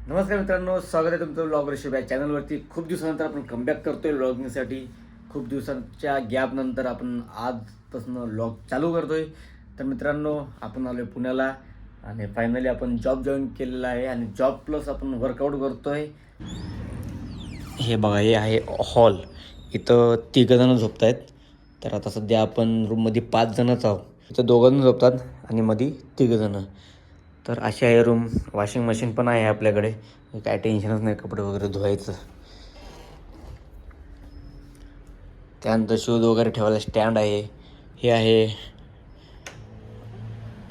नमस्कार मित्रांनो, स्वागत आहे तुमचं व्लॉग रेसिपी या चॅनलवरती. खूप दिवसानंतर आपण कमबॅक करतोय व्लॉगिंगसाठी. खूप दिवसांच्या गॅपनंतर आपण आजपासून व्लॉग चालू करतोय. तर मित्रांनो, आपण आलोय पुण्याला आणि फायनली आपण जॉब जॉईन केलेला आहे आणि जॉब प्लस आपण वर्कआउट करतोय. हे बघा, हे आहे हॉल. इथं 3 जण झोपत आहेत. तर आता सध्या आपण रूममध्ये 5 जणच आहोत. इथं 2 जण झोपतात आणि मध्ये 3 जण. तर अशी आहे रूम. वॉशिंग मशीन पण आहे आपल्याकडे, काय टेन्शनच नाही कपडे वगैरे धुवायचं. त्यानंतर शूज वगैरे ठेवायला स्टँड आहे. हे आहे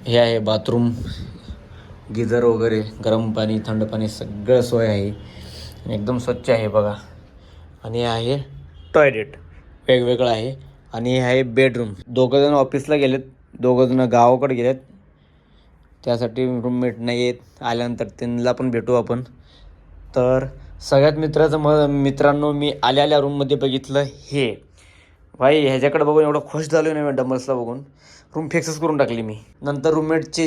हे आहे बाथरूम. गिझर वगैरे, गरम पाणी थंड पाणी सगळं सोय आहे. एकदम स्वच्छ आहे बघा. आणि हे आहे टॉयलेट, वेगवेगळं आहे. आणि हे आहे बेडरूम. 2 जण ऑफिसला गेलेत, 2 जण गावाकडे गेलेत. त्यासाठी रूममेट नाही येत. आल्यानंतर त्यांना पण भेटू आपण. तर सगळ्यात मित्रांनो, मी आल्या रूममध्ये बघितलं हे. भाई, ह्याच्याकडे बघून एवढं खुश झालो नाही मी. डंबल्सला बघून रूम फिक्सच करून टाकली मी. नंतर रूममेटचं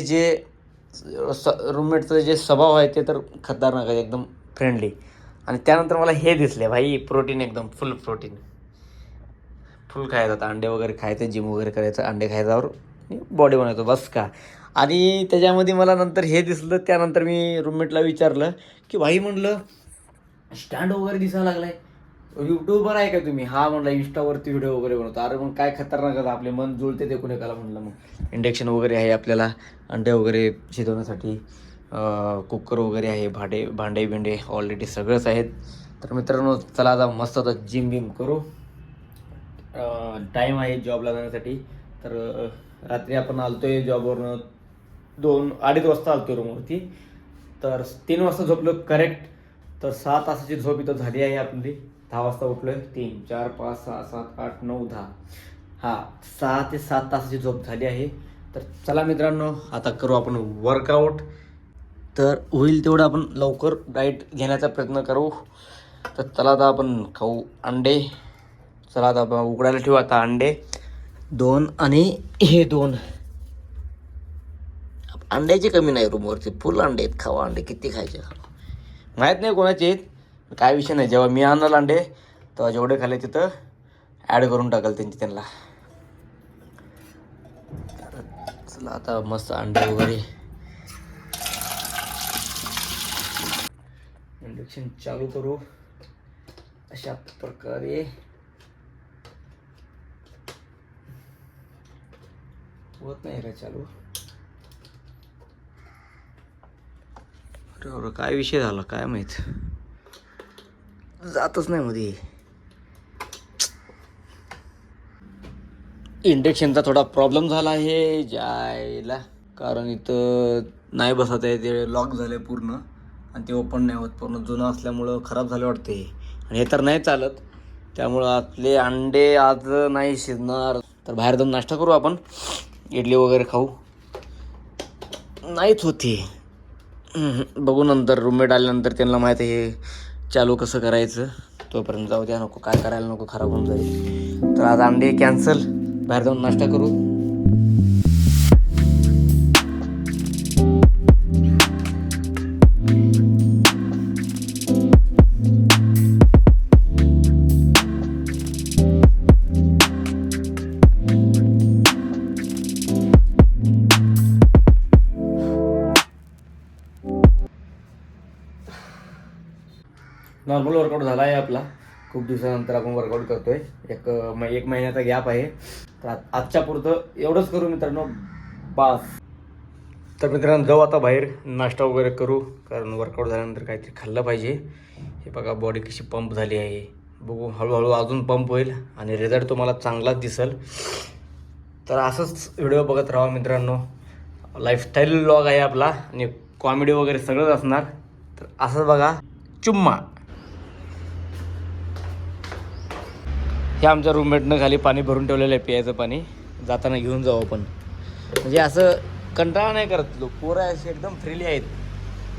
जे स्वभाव आहे ते तर खतरनाक आहे, एकदम फ्रेंडली. आणि त्यानंतर मला हे दिसले भाई, प्रोटीन, एकदम फुल प्रोटीन. फुल खायचं आता, अंडे वगैरे खायचं, जिम वगैरे करायचं, अंडे खायच्यावर बॉडी बनवायचं बस का. आणि त्याच्यामध्ये मला नंतर हे दिसलं. त्यानंतर मी रूममेटला विचारलं की भाई, म्हटलं स्टँड वगैरे दिसायला लागलाय, यूट्यूबर आहे का तुम्ही? हा म्हटलं, इंस्टावरती व्हिडिओ वगैरे बनवतो. अरे मग काय खतरनाक, आपले मन जुळते ते कुणेकाला. म्हटलं मग इंडक्शन वगैरे आहे आपल्याला, अंडे वगैरे शिजवण्यासाठी, कुकर वगैरे आहे, भांडे बिंडे ऑलरेडी सगळंच आहेत. तर मित्रांनो, चला आता मस्त आता जिम बिम करू. टाईम आहे जॉबला जाण्यासाठी. तर रात्री आपण आलतोय जॉबवरनं 2-2:30 वाजता आलतोय रूमवरती. तर 3 वाजता झोपलो करेक्ट. तर 6 तासाची झोप इथं झाली आहे आपली. 10 वाजता उठलोय. 3, 4, 5, 6, 7, 8, 9, 10. हां, 6 ते 7 तासाची झोप झाली आहे. तर चला मित्रांनो, आता करू आपण वर्कआउट. तर होईल तेवढं आपण लवकर डाईट घेण्याचा प्रयत्न करू. तर चला आता आपण खाऊ अंडे. चला आता आपण उकडायला ठेवू आता अंडे 2. आणि हे 2 अंड्याची कमी नाही रूमवरती, फुल अंडे आहेत. खावा अंडे, किती खायचे माहीत नाही कोणाचे आहेत, काय विषय नाही. जेव्हा मी आणल अंडे तेव्हा जेवढे खाल्ले तिथं ॲड करून टाकाल त्यांना. चला आता मस्त अंडे वगैरे, इंडक्शन चालू करू अशा प्रकारे. होत नाही का चालू? अरे काय विषय झाला काय माहीत, जातच नाही मध्ये. इंडक्शनचा थोडा प्रॉब्लेम झाला आहे जायला, कारण इथं नाही बसत आहे, ते लॉक झालं पूर्ण आणि ते ओपन नाही होत. पूर्ण जुनं असल्यामुळं खराब झालं वाटते. आणि हे तर नाही चालत, त्यामुळं आपले अंडे आज नाही शिजणार. तर बाहेर जाऊन नाश्ता करू आपण, इडली वगैरे खाऊ. नाहीच होती. बघू नंतर रूममेट आल्यानंतर त्यांना माहीत आहे हे चालू कसं करायचं. तोपर्यंत जाऊ द्या, नको काय करायला नको, खराब होऊन जाईल. तर आज अंडे कॅन्सल, बाहेर जाऊन नाश्ता करू. नॉर्मल वर्कआउट झाला आहे आपला. खूप दिवसानंतर आपण वर्कआउट करतोय. एक महिन्याचा गॅप आहे. तर आजच्या पुरतं एवढंच करू मित्रांनो, बास. तर मित्रांनो, जाऊ आता बाहेर नाश्ता वगैरे करू, कारण वर्कआउट झाल्यानंतर काहीतरी खाल्लं पाहिजे. हे बघा बॉडी कशी पंप झाली आहे. बघू, हळूहळू अजून पंप होईल आणि रिझल्ट तुम्हाला चांगलाच दिसेल. तर असंच व्हिडिओ बघत राहा मित्रांनो. लाईफस्टाईल व्लॉग आहे आपला आणि कॉमेडी वगैरे सगळंच असणार. तर असंच बघा. चुम्मा. हे आमच्या रूममेटनं खाली पाणी भरून ठेवलेलं आहे, प्यायचं पाणी. जाताना घेऊन जाऊ आपण. म्हणजे असं कंटाळा नाही करत लोक, पोरं असे एकदम फ्रीली आहेत.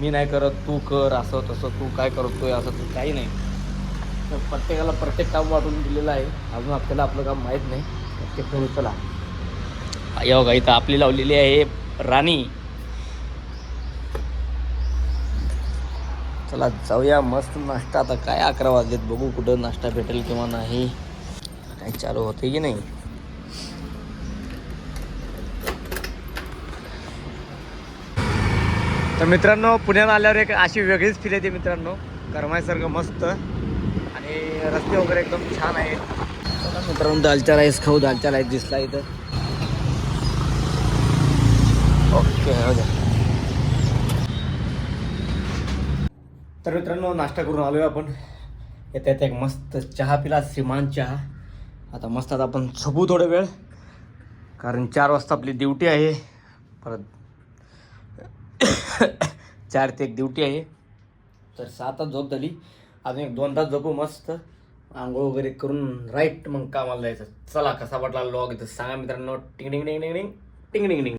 मी नाही करत, तू कर, असं तसं, तू काय करतोय असं तू काही नाही. तर प्रत्येकाला प्रत्येक काम वाटून दिलेलं आहे. अजून आपल्याला आपलं काम माहीत नाही. प्रत्येक चला या बघा, इथं आपली लावलेली आहे राणी. चला जाऊया मस्त नाश्ता. आता काय 11 वाजलेत, बघू कुठं नाश्ता भेटेल किंवा नाही. काय चालू होते की नाही. तर मित्रांनो पुण्यात आल्यावर एक अशी वेगळीच फील येते मित्रांनो. करमायसारखं मस्त आणि रस्ते वगैरे एकदम छान आहे. चला मित्रांनो दालचा राईस खाऊ. दालचा राईस दिसला इथं. ओके हो द्या. तर मित्रांनो नाश्ता करून आलोय आपण. येता येता एक मस्त चहा पिला, श्रीमान चहा. आता मस्त आता आपण झोपू थोडा वेळ, कारण 4 वाजता आपली ड्युटी आहे. परत 4 ते 1 ड्युटी आहे. तर 6 तास झोप झाली. अजून एक 2 तास झोपू मस्त. आंघोळ वगैरे करून राईट मग कामाला जायचं. चला कसा वाटला व्लॉग इथं सांगा मित्रांनो. टिंग टिंग टिंग टिंग टिंग टिंग टिंग.